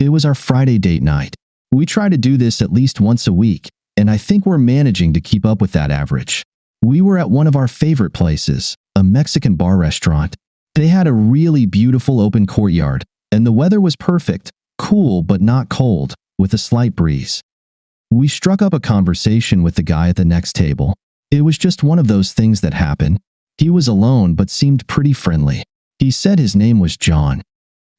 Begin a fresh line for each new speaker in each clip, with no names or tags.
It was our Friday date night. We try to do this at least once a week, and I think we're managing to keep up with that average. We were at one of our favorite places, a Mexican bar restaurant. They had a really beautiful open courtyard, and the weather was perfect, cool but not cold, with a slight breeze. We struck up a conversation with the guy at the next table. It was just one of those things that happen. He was alone but seemed pretty friendly. He said his name was John.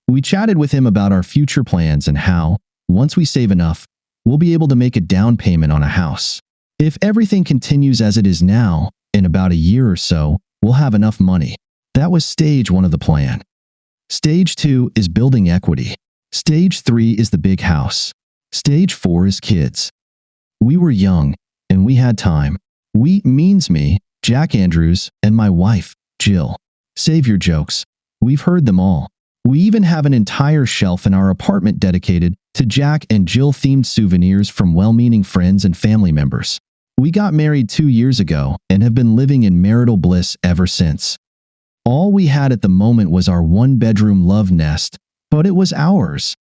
We chatted with him about our future plans and how, once we save enough, we'll be able to make a down payment on a house. If everything continues as it is now, in about a year or so, we'll have enough money. That was stage 1 of the plan. Stage 2 is building equity. Stage 3 is the big house. Stage 4 is kids. We were young, and we had time. We means me, Jack Andrews, and my wife, Jill. Save your jokes. We've heard them all. We even have an entire shelf in our apartment dedicated to Jack and Jill-themed souvenirs from well-meaning friends and family members. We got married 2 years ago and have been living in marital bliss ever since. All we had at the moment was our one-bedroom love nest, but it was ours.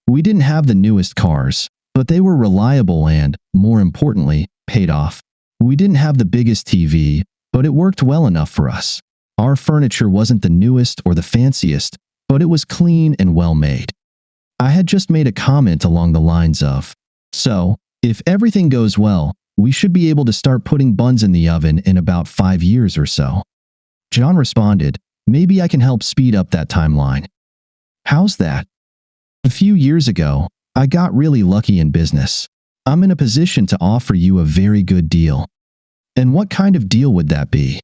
We didn't have the newest cars, but they were reliable and, more importantly, paid off. We didn't have the biggest TV, but it worked well enough for us. Our furniture wasn't the newest or the fanciest, but it was clean and well made. I had just made a comment along the lines of, "So, if everything goes well, we should be able to start putting buns in the oven in about 5 years or so." John responded, "Maybe I can help speed up that timeline." How's that? A few years ago, I got really lucky in business. I'm in a position to offer you a very good deal. And what kind of deal would that be?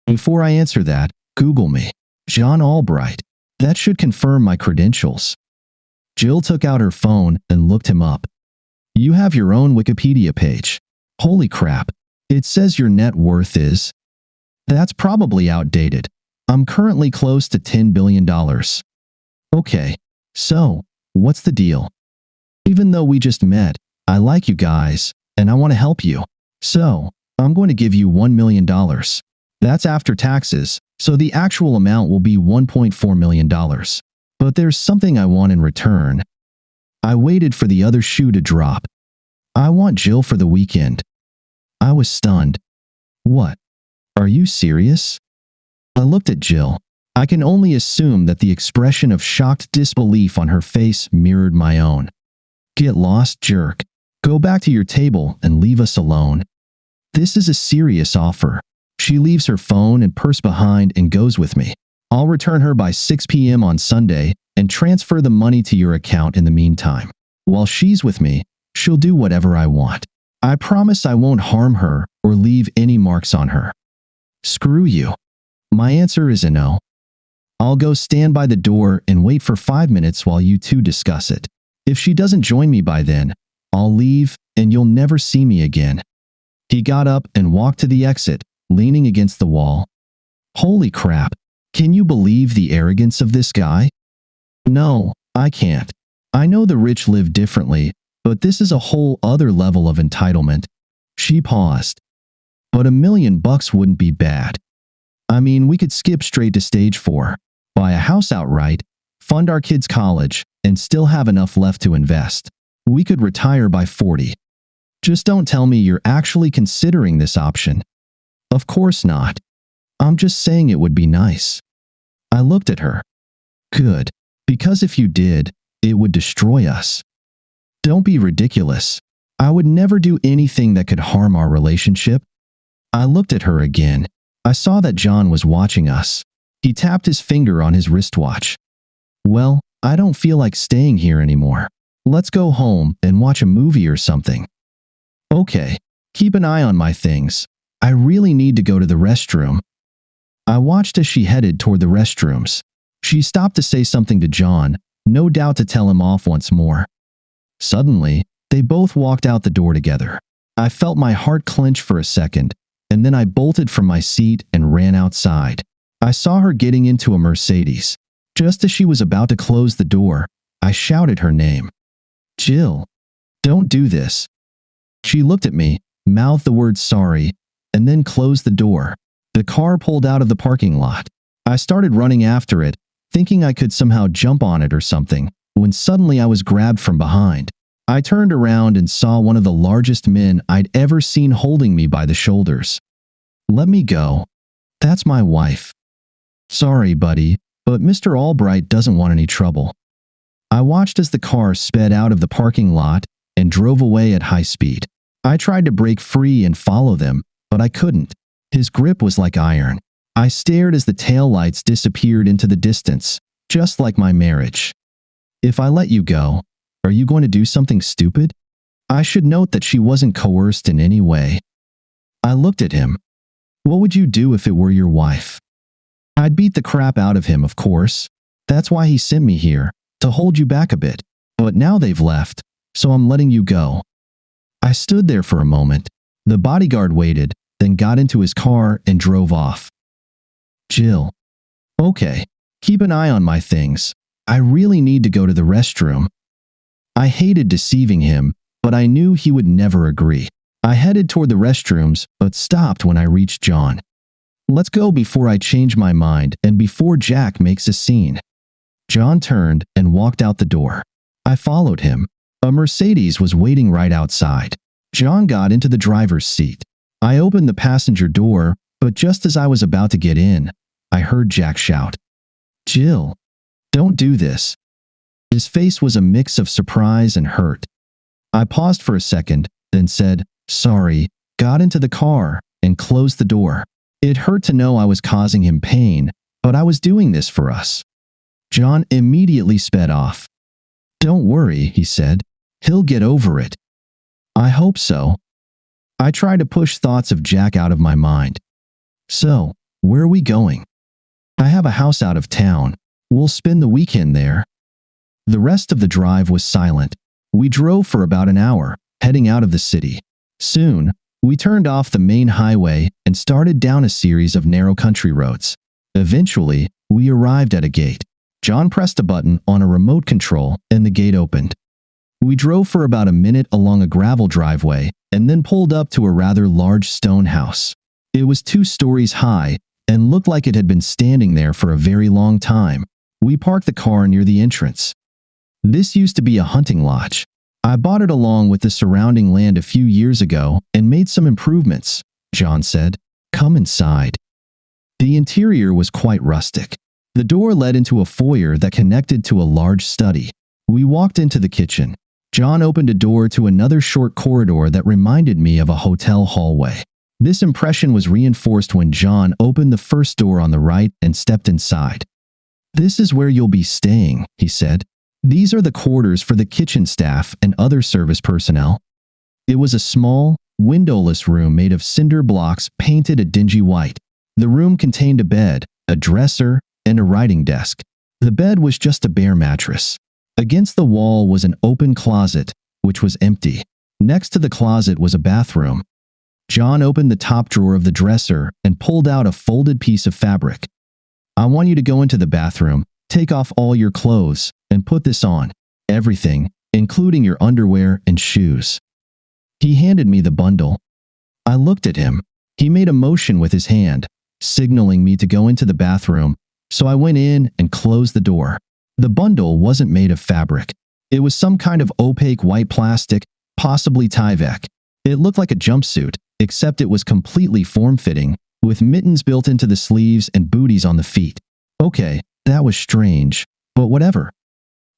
Before I answer that, Google me. John Albright. That should confirm my credentials. Jill took out her phone and looked him up. You have your own Wikipedia page. Holy crap. It says your net worth is... That's probably outdated. I'm currently close to $10 billion. Okay, so, what's the deal? Even though we just met, I like you guys, and I want to help you. So, I'm going to give you $1 million. That's after taxes, so the actual amount will be $1.4 million. But there's something I want in return. I waited for the other shoe to drop. I want Jill for the weekend. I was stunned. What? Are you serious? I looked at Jill. I can only assume that the expression of shocked disbelief on her face mirrored my own. Get lost, jerk. Go back to your table and leave us alone. This is a serious offer. She leaves her phone and purse behind and goes with me. I'll return her by 6 p.m. on Sunday and transfer the money to your account in the meantime. While she's with me, she'll do whatever I want. I promise I won't harm her or leave any marks on her. Screw you. My answer is a no. I'll go stand by the door and wait for 5 minutes while you two discuss it. If she doesn't join me by then, I'll leave and you'll never see me again. He got up and walked to the exit, leaning against the wall. Holy crap. Can you believe the arrogance of this guy? No, I can't. I know the rich live differently, but this is a whole other level of entitlement. She paused. But $1 million wouldn't be bad. I mean, we could skip straight to stage 4, buy a house outright, fund our kids' college, and still have enough left to invest. We could retire by 40. Just don't tell me you're actually considering this option. Of course not. I'm just saying it would be nice. I looked at her. Good. Because if you did, it would destroy us. Don't be ridiculous. I would never do anything that could harm our relationship. I looked at her again. I saw that John was watching us. He tapped his finger on his wristwatch. Well, I don't feel like staying here anymore. Let's go home and watch a movie or something. Okay, keep an eye on my things. I really need to go to the restroom. I watched as she headed toward the restrooms. She stopped to say something to John, no doubt to tell him off once more. Suddenly, they both walked out the door together. I felt my heart clench for a second, and then I bolted from my seat and ran outside. I saw her getting into a Mercedes. Just as she was about to close the door, I shouted her name. Jill, don't do this. She looked at me, mouthed the word sorry, and then closed the door. The car pulled out of the parking lot. I started running after it, thinking I could somehow jump on it or something, when suddenly I was grabbed from behind. I turned around and saw one of the largest men I'd ever seen holding me by the shoulders. "Let me go. That's my wife." "Sorry, buddy, but Mr. Albright doesn't want any trouble." I watched as the car sped out of the parking lot and drove away at high speed. I tried to break free and follow them, but I couldn't. His grip was like iron. I stared as the taillights disappeared into the distance, just like my marriage. "If I let you go, are you going to do something stupid?" I should note that she wasn't coerced in any way. I looked at him. "What would you do if it were your wife?" "I'd beat the crap out of him, of course. That's why he sent me here, to hold you back a bit. But now they've left, so I'm letting you go." I stood there for a moment. The bodyguard waited, then got into his car and drove off. "Jill. Okay, keep an eye on my things. I really need to go to the restroom." I hated deceiving him, but I knew he would never agree. I headed toward the restrooms, but stopped when I reached John. "Let's go before I change my mind and before Jack makes a scene." John turned and walked out the door. I followed him. A Mercedes was waiting right outside. John got into the driver's seat. I opened the passenger door, but just as I was about to get in, I heard Jack shout, "Jill, don't do this." His face was a mix of surprise and hurt. I paused for a second, then said, "Sorry," got into the car, and closed the door. It hurt to know I was causing him pain, but I was doing this for us. John immediately sped off. "Don't worry," he said. "He'll get over it." I hope so. I tried to push thoughts of Jack out of my mind. "So, where are we going?" "I have a house out of town. We'll spend the weekend there." The rest of the drive was silent. We drove for about an hour, heading out of the city. Soon, we turned off the main highway and started down a series of narrow country roads. Eventually, we arrived at a gate. John pressed a button on a remote control and the gate opened. We drove for about a minute along a gravel driveway and then pulled up to a rather large stone house. It was 2 stories high and looked like it had been standing there for a very long time. We parked the car near the entrance. "This used to be a hunting lodge. I bought it along with the surrounding land a few years ago and made some improvements," John said. "Come inside." The interior was quite rustic. The door led into a foyer that connected to a large study. We walked into the kitchen. John opened a door to another short corridor that reminded me of a hotel hallway. This impression was reinforced when John opened the first door on the right and stepped inside. "This is where you'll be staying," he said. "These are the quarters for the kitchen staff and other service personnel." It was a small, windowless room made of cinder blocks painted a dingy white. The room contained a bed, a dresser, and a writing desk. The bed was just a bare mattress. Against the wall was an open closet, which was empty. Next to the closet was a bathroom. John opened the top drawer of the dresser and pulled out a folded piece of fabric. "I want you to go into the bathroom, take off all your clothes, and put this on. Everything, including your underwear and shoes." He handed me the bundle. I looked at him. He made a motion with his hand, signaling me to go into the bathroom, so I went in and closed the door. The bundle wasn't made of fabric. It was some kind of opaque white plastic, possibly Tyvek. It looked like a jumpsuit, except it was completely form-fitting, with mittens built into the sleeves and booties on the feet. Okay, that was strange, but whatever.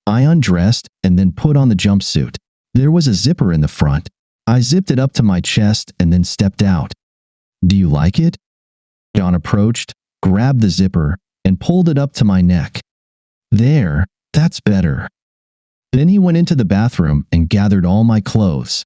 I undressed and then put on the jumpsuit. There was a zipper in the front. I zipped it up to my chest and then stepped out. "Do you like it?" John approached, grabbed the zipper, and pulled it up to my neck. "There, that's better." Then he went into the bathroom and gathered all my clothes.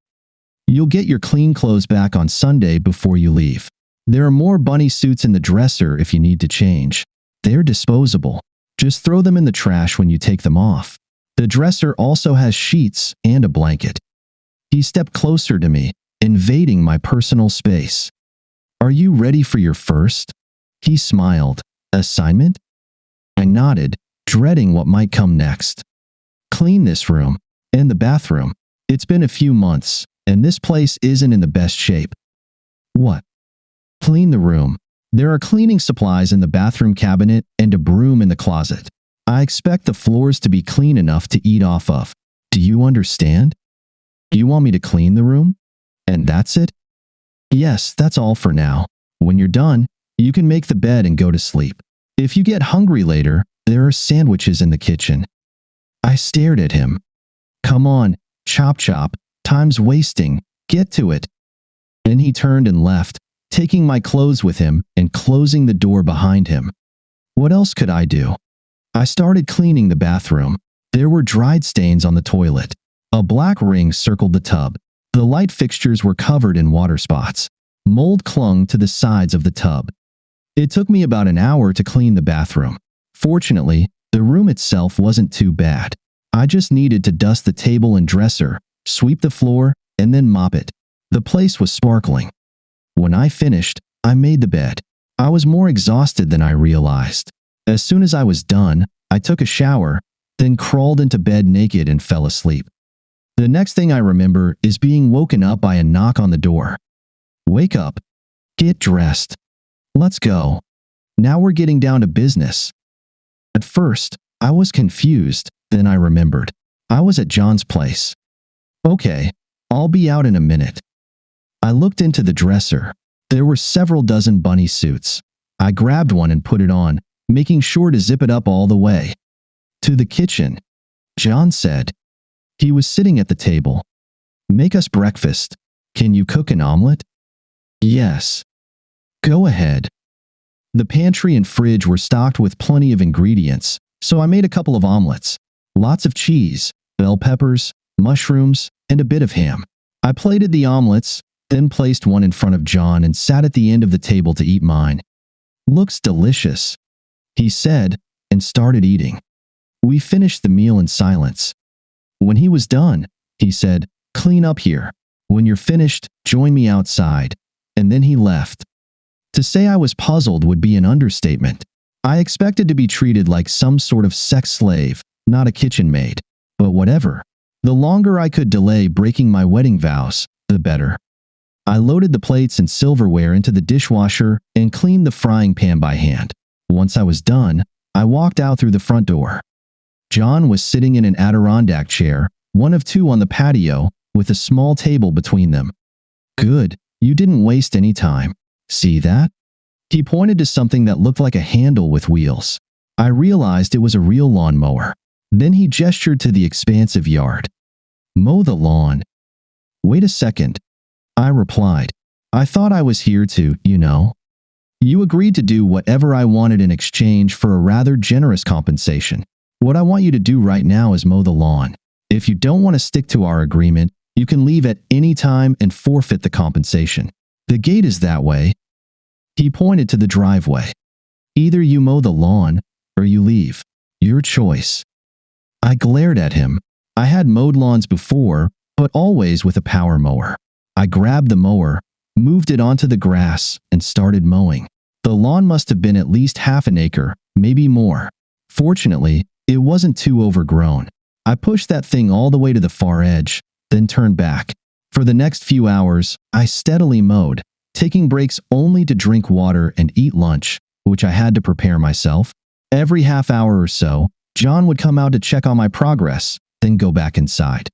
"You'll get your clean clothes back on Sunday before you leave. There are more bunny suits in the dresser if you need to change. They're disposable. Just throw them in the trash when you take them off. The dresser also has sheets and a blanket." He stepped closer to me, invading my personal space. "Are you ready for your first?" He smiled. "Assignment?" I nodded, dreading what might come next. "Clean this room and the bathroom. It's been a few months, and this place isn't in the best shape." "What?" "Clean the room. There are cleaning supplies in the bathroom cabinet and a broom in the closet." I expect the floors to be clean enough to eat off of. Do you understand? You want me to clean the room? And that's it? Yes, that's all for now. When you're done, you can make the bed and go to sleep. If you get hungry later, there are sandwiches in the kitchen. I stared at him. Come on, chop chop, time's wasting, get to it. Then he turned and left, taking my clothes with him and closing the door behind him. What else could I do? I started cleaning the bathroom. There were dried stains on the toilet. A black ring circled the tub. The light fixtures were covered in water spots. Mold clung to the sides of the tub. It took me about an hour to clean the bathroom. Fortunately, the room itself wasn't too bad. I just needed to dust the table and dresser, sweep the floor, and then mop it. The place was sparkling. When I finished, I made the bed. I was more exhausted than I realized. As soon as I was done, I took a shower, then crawled into bed naked and fell asleep. The next thing I remember is being woken up by a knock on the door. Wake up. Get dressed. Let's go. Now we're getting down to business. At first, I was confused, then I remembered. I was at John's place. Okay, I'll be out in a minute. I looked into the dresser. There were several dozen bunny suits. I grabbed one and put it on, making sure to zip it up all the way. To the kitchen, John said. He was sitting at the table. Make us breakfast. Can you cook an omelet? Yes. Go ahead. The pantry and fridge were stocked with plenty of ingredients, so I made a couple of omelets. Lots of cheese, bell peppers, mushrooms, and a bit of ham. I plated the omelets, then placed one in front of John and sat at the end of the table to eat mine. Looks delicious, he said, and started eating. We finished the meal in silence. When he was done, he said, clean up here. When you're finished, join me outside. And then he left. To say I was puzzled would be an understatement. I expected to be treated like some sort of sex slave, not a kitchen maid. But whatever. The longer I could delay breaking my wedding vows, the better. I loaded the plates and silverware into the dishwasher and cleaned the frying pan by hand. Once I was done, I walked out through the front door. John was sitting in an Adirondack chair, one of two on the patio, with a small table between them. Good, you didn't waste any time. See that? He pointed to something that looked like a handle with wheels. I realized it was a real lawnmower. Then he gestured to the expansive yard. Mow the lawn. Wait a second. I replied. I thought I was here to, you know. You agreed to do whatever I wanted in exchange for a rather generous compensation. What I want you to do right now is mow the lawn. If you don't want to stick to our agreement, you can leave at any time and forfeit the compensation. The gate is that way. He pointed to the driveway. Either you mow the lawn or you leave. Your choice. I glared at him. I had mowed lawns before, but always with a power mower. I grabbed the mower, moved it onto the grass, and started mowing. The lawn must have been at least half an acre, maybe more. Fortunately, it wasn't too overgrown. I pushed that thing all the way to the far edge, then turned back. For the next few hours, I steadily mowed, taking breaks only to drink water and eat lunch, which I had to prepare myself. Every half hour or so, John would come out to check on my progress, then go back inside.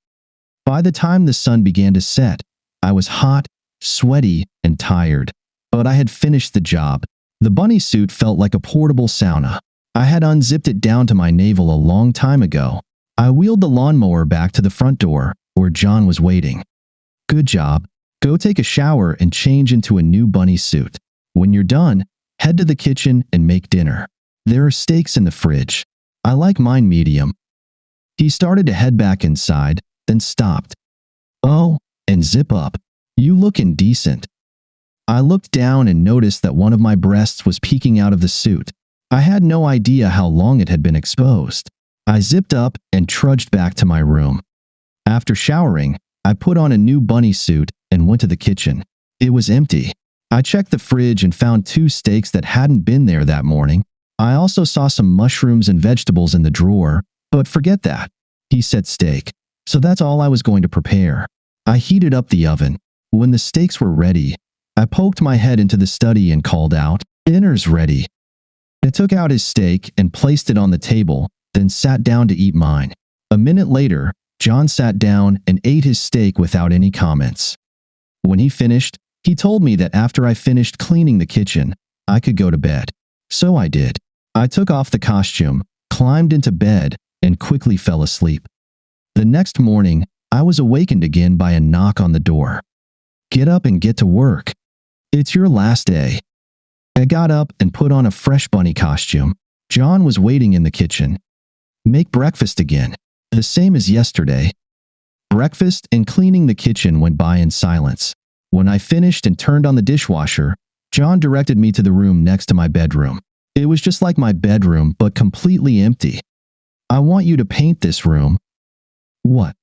By the time the sun began to set, I was hot, sweaty, and tired, but I had finished the job. The bunny suit felt like a portable sauna. I had unzipped it down to my navel a long time ago. I wheeled the lawnmower back to the front door, where John was waiting. Good job. Go take a shower and change into a new bunny suit. When you're done, head to the kitchen and make dinner. There are steaks in the fridge. I like mine medium. He started to head back inside, then stopped. Oh, and zip up. You look indecent. I looked down and noticed that one of my breasts was peeking out of the suit. I had no idea how long it had been exposed. I zipped up and trudged back to my room. After showering, I put on a new bunny suit and went to the kitchen. It was empty. I checked the fridge and found 2 steaks that hadn't been there that morning. I also saw some mushrooms and vegetables in the drawer, but forget that. He said steak, so that's all I was going to prepare. I heated up the oven. When the steaks were ready, I poked my head into the study and called out, "Dinner's ready." I took out his steak and placed it on the table, then sat down to eat mine. A minute later, John sat down and ate his steak without any comments. When he finished, he told me that after I finished cleaning the kitchen, I could go to bed. So I did. I took off the costume, climbed into bed, and quickly fell asleep. The next morning, I was awakened again by a knock on the door. "Get up and get to work. It's your last day." I got up and put on a fresh bunny costume. John was waiting in the kitchen. "Make breakfast again, the same as yesterday." Breakfast and cleaning the kitchen went by in silence. When I finished and turned on the dishwasher, John directed me to the room next to my bedroom. It was just like my bedroom, but completely empty. "I want you to paint this room." "What?"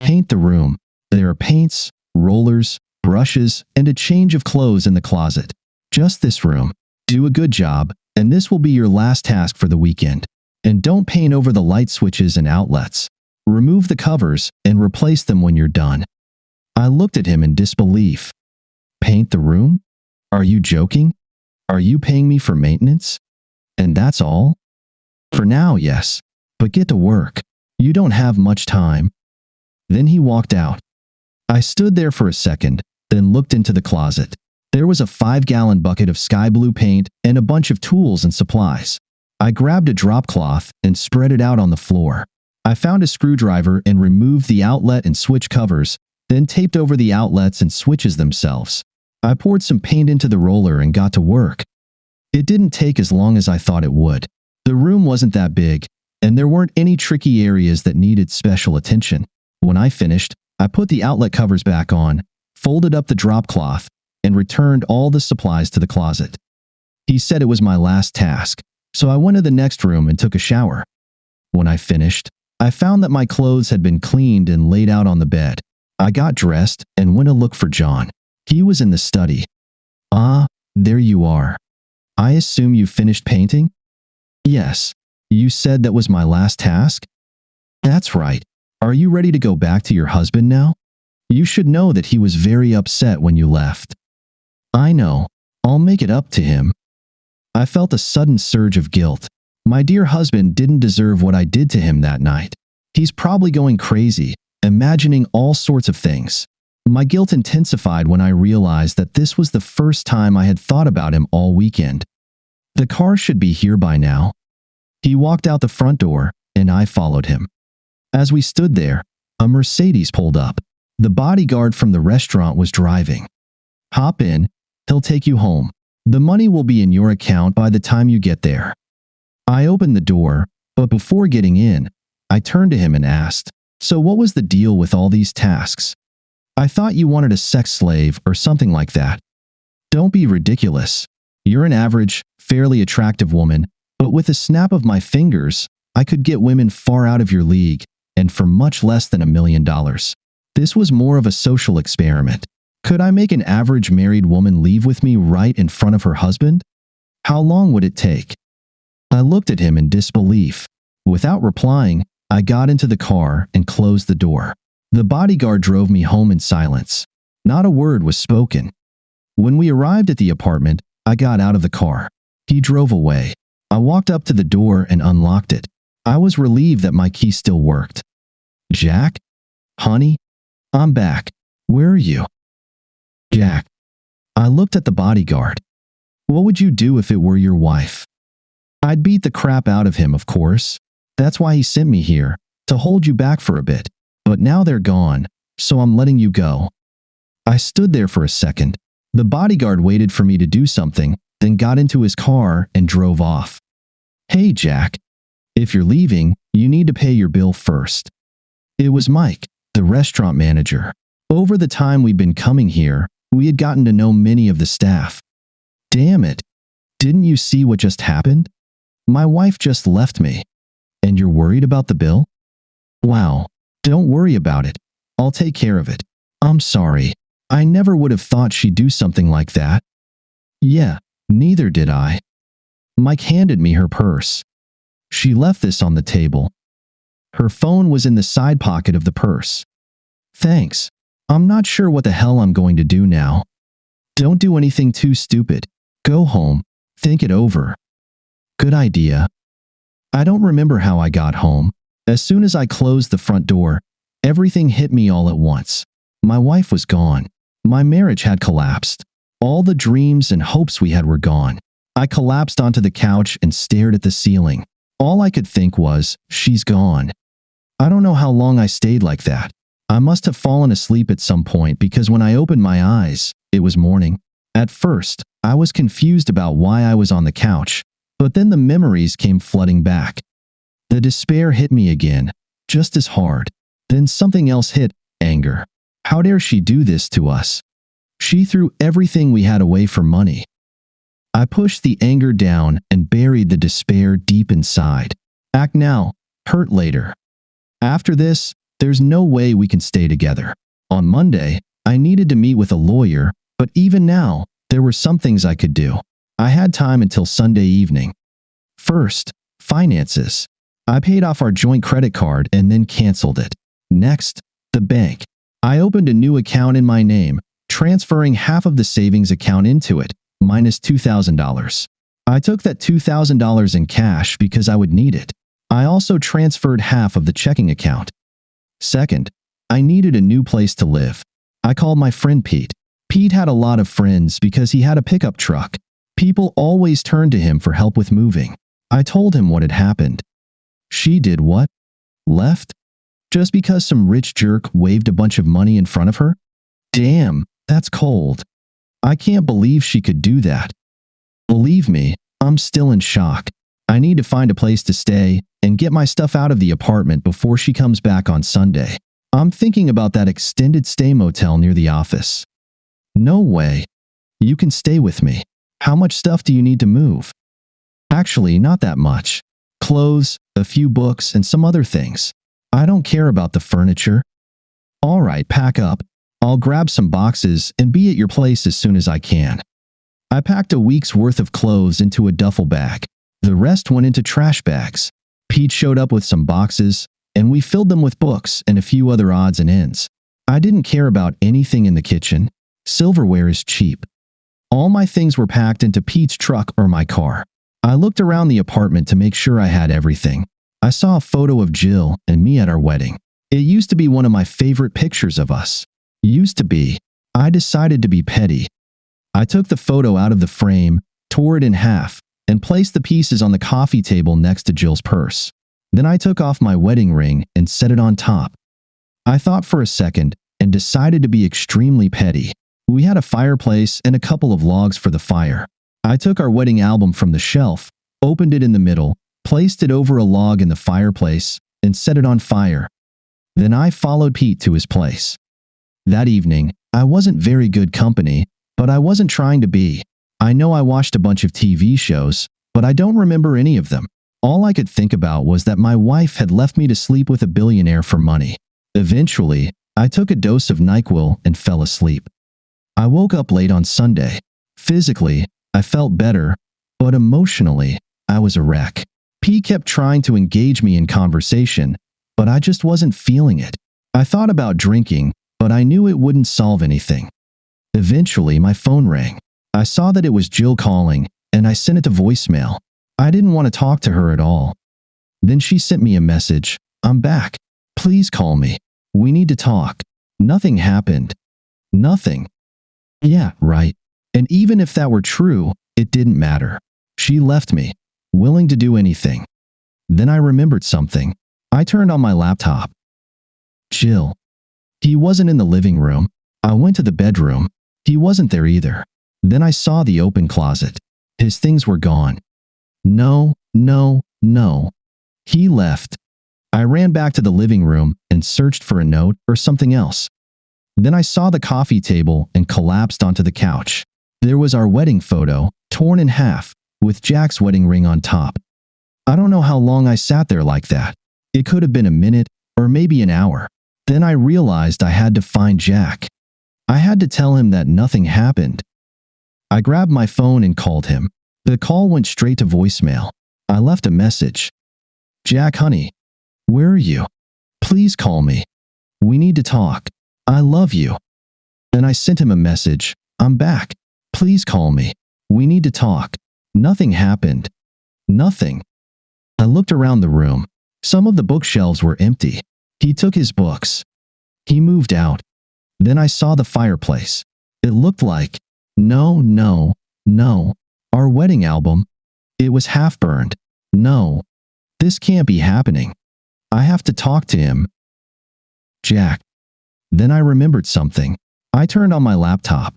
"Paint the room. There are paints, rollers, brushes, and a change of clothes in the closet. Just this room. Do a good job, and this will be your last task for the weekend. And don't paint over the light switches and outlets. Remove the covers and replace them when you're done." I looked at him in disbelief. "Paint the room? Are you joking? Are you paying me for maintenance? And that's all?" "For now, yes. But get to work. You don't have much time." Then he walked out. I stood there for a second, then looked into the closet. There was a 5-gallon bucket of sky blue paint and a bunch of tools and supplies. I grabbed a drop cloth and spread it out on the floor. I found a screwdriver and removed the outlet and switch covers, then taped over the outlets and switches themselves. I poured some paint into the roller and got to work. It didn't take as long as I thought it would. The room wasn't that big, and there weren't any tricky areas that needed special attention. When I finished, I put the outlet covers back on, folded up the drop cloth, and returned all the supplies to the closet. He said it was my last task, so I went to the next room and took a shower. When I finished, I found that my clothes had been cleaned and laid out on the bed. I got dressed and went to look for John. He was in the study. "Ah, there you are. I assume you finished painting?" "Yes. You said that was my last task?" "That's right. Are you ready to go back to your husband now? You should know that he was very upset when you left." "I know. I'll make it up to him." I felt a sudden surge of guilt. My dear husband didn't deserve what I did to him that night. He's probably going crazy, imagining all sorts of things. My guilt intensified when I realized that this was the first time I had thought about him all weekend. The car should be here by now. He walked out the front door, and I followed him. As we stood there, a Mercedes pulled up. The bodyguard from the restaurant was driving. "Hop in. He'll take you home. The money will be in your account by the time you get there." I opened the door, but before getting in, I turned to him and asked, "So what was the deal with all these tasks? I thought you wanted a sex slave or something like that." "Don't be ridiculous. You're an average, fairly attractive woman, but with a snap of my fingers, I could get women far out of your league, and for much less than $1 million. This was more of a social experiment. Could I make an average married woman leave with me right in front of her husband? How long would it take?" I looked at him in disbelief. Without replying, I got into the car and closed the door. The bodyguard drove me home in silence. Not a word was spoken. When we arrived at the apartment, I got out of the car. He drove away. I walked up to the door and unlocked it. I was relieved that my key still worked. "Jack? Honey? I'm back. Where are you?" "Jack." I looked at the bodyguard. "What would you do if it were your wife?" "I'd beat the crap out of him, of course. That's why he sent me here, to hold you back for a bit. But now they're gone, so I'm letting you go." I stood there for a second. The bodyguard waited for me to do something, then got into his car and drove off. "Hey, Jack. If you're leaving, you need to pay your bill first." It was Mike, the restaurant manager. Over the time we'd been coming here, we had gotten to know many of the staff. "Damn it. Didn't you see what just happened? My wife just left me. And you're worried about the bill? Wow. Don't worry about it. I'll take care of it. I'm sorry. I never would have thought she'd do something like that." "Yeah, neither did I." Mike handed me her purse. She left this on the table. Her phone was in the side pocket of the purse. "Thanks. I'm not sure what the hell I'm going to do now." "Don't do anything too stupid. Go home. Think it over." "Good idea." I don't remember how I got home. As soon as I closed the front door, everything hit me all at once. My wife was gone. My marriage had collapsed. All the dreams and hopes we had were gone. I collapsed onto the couch and stared at the ceiling. All I could think was, she's gone. I don't know how long I stayed like that. I must have fallen asleep at some point because when I opened my eyes, it was morning. At first, I was confused about why I was on the couch, but then the memories came flooding back. The despair hit me again, just as hard. Then something else hit, anger. How dare she do this to us? She threw everything we had away for money. I pushed the anger down and buried the despair deep inside. Act now, hurt later. After this, there's no way we can stay together. On Monday, I needed to meet with a lawyer, but even now, there were some things I could do. I had time until Sunday evening. First, finances. I paid off our joint credit card and then canceled it. Next, the bank. I opened a new account in my name, transferring half of the savings account into it, minus $2,000. I took that $2,000 in cash because I would need it. I also transferred half of the checking account. Second, I needed a new place to live. I called my friend Pete. Pete had a lot of friends because he had a pickup truck. People always turned to him for help with moving. I told him what had happened. She did what? Left? Just because some rich jerk waved a bunch of money in front of her? Damn, that's cold. I can't believe she could do that. Believe me, I'm still in shock. I need to find a place to stay and get my stuff out of the apartment before she comes back on Sunday. I'm thinking about that extended stay motel near the office. No way. You can stay with me. How much stuff do you need to move? Actually, not that much. Clothes, a few books, and some other things. I don't care about the furniture. All right, pack up. I'll grab some boxes and be at your place as soon as I can. I packed a week's worth of clothes into a duffel bag. The rest went into trash bags. Pete showed up with some boxes, and we filled them with books and a few other odds and ends. I didn't care about anything in the kitchen. Silverware is cheap. All my things were packed into Pete's truck or my car. I looked around the apartment to make sure I had everything. I saw a photo of Jill and me at our wedding. It used to be one of my favorite pictures of us. Used to be. I decided to be petty. I took the photo out of the frame, tore it in half, and placed the pieces on the coffee table next to Jill's purse. Then I took off my wedding ring and set it on top. I thought for a second and decided to be extremely petty. We had a fireplace and a couple of logs for the fire. I took our wedding album from the shelf, opened it in the middle, placed it over a log in the fireplace, and set it on fire. Then I followed Pete to his place. That evening, I wasn't very good company, but I wasn't trying to be. I know I watched a bunch of TV shows, but I don't remember any of them. All I could think about was that my wife had left me to sleep with a billionaire for money. Eventually, I took a dose of NyQuil and fell asleep. I woke up late on Sunday. Physically, I felt better, but emotionally, I was a wreck. P kept trying to engage me in conversation, but I just wasn't feeling it. I thought about drinking, but I knew it wouldn't solve anything. Eventually, my phone rang. I saw that it was Jill calling, and I sent it to voicemail. I didn't want to talk to her at all. Then she sent me a message. I'm back. Please call me. We need to talk. Nothing happened. Nothing. Yeah, right. And even if that were true, it didn't matter. She left me, willing to do anything. Then I remembered something. I turned on my laptop. Jill. He wasn't in the living room. I went to the bedroom. He wasn't there either. Then I saw the open closet. His things were gone. No. He left. I ran back to the living room and searched for a note or something else. Then I saw the coffee table and collapsed onto the couch. There was our wedding photo, torn in half, with Jack's wedding ring on top. I don't know how long I sat there like that. It could have been a minute or maybe an hour. Then I realized I had to find Jack. I had to tell him that nothing happened. I grabbed my phone and called him. The call went straight to voicemail. I left a message. Jack, honey, where are you? Please call me. We need to talk. I love you. Then I sent him a message. I'm back. Please call me. We need to talk. Nothing happened. Nothing. I looked around the room. Some of the bookshelves were empty. He took his books. He moved out. Then I saw the fireplace. It looked like, no, our wedding album. It was half burned. No, this can't be happening. I have to talk to him. Jack. Then I remembered something. I turned on my laptop.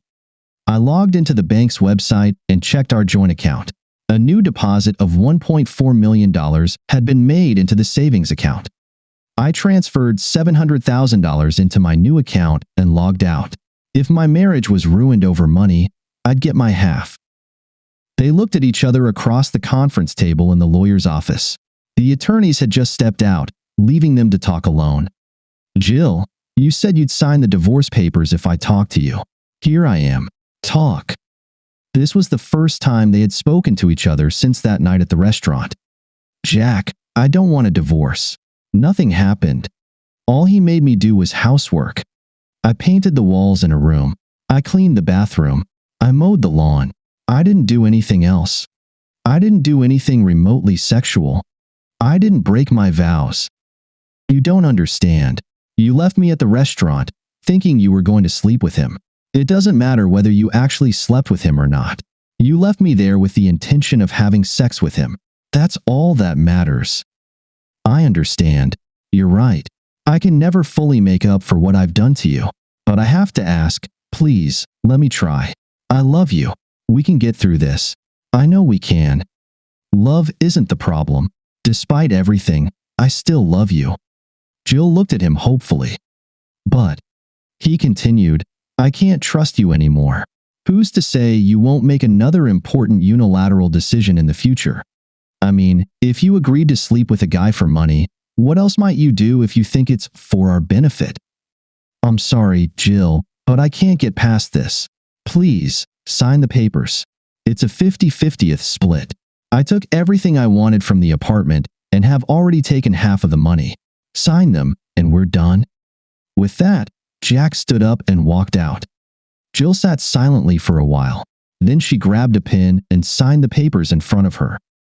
I logged into the bank's website and checked our joint account. A new deposit of $1.4 million had been made into the savings account. I transferred $700,000 into my new account and logged out. If my marriage was ruined over money, I'd get my half. They looked at each other across the conference table in the lawyer's office. The attorneys had just stepped out, leaving them to talk alone. Jill, you said you'd sign the divorce papers if I talked to you. Here I am. Talk. This was the first time they had spoken to each other since that night at the restaurant. Jack, I don't want a divorce. Nothing happened. All he made me do was housework. I painted the walls in a room. I cleaned the bathroom. I mowed the lawn. I didn't do anything else. I didn't do anything remotely sexual. I didn't break my vows. You don't understand. You left me at the restaurant, thinking you were going to sleep with him. It doesn't matter whether you actually slept with him or not. You left me there with the intention of having sex with him. That's all that matters. I understand. You're right. I can never fully make up for what I've done to you. But I have to ask, please, let me try. I love you. We can get through this. I know we can. Love isn't the problem. Despite everything, I still love you. Jill looked at him hopefully. But, he continued, I can't trust you anymore. Who's to say you won't make another important unilateral decision in the future? I mean, if you agreed to sleep with a guy for money, what else might you do if you think it's for our benefit? I'm sorry, Jill, but I can't get past this. Please, sign the papers. It's a 50-50th split. I took everything I wanted from the apartment and have already taken half of the money. Sign them, and we're done. With that, Jack stood up and walked out. Jill sat silently for a while. Then she grabbed a pen and signed the papers in front of her.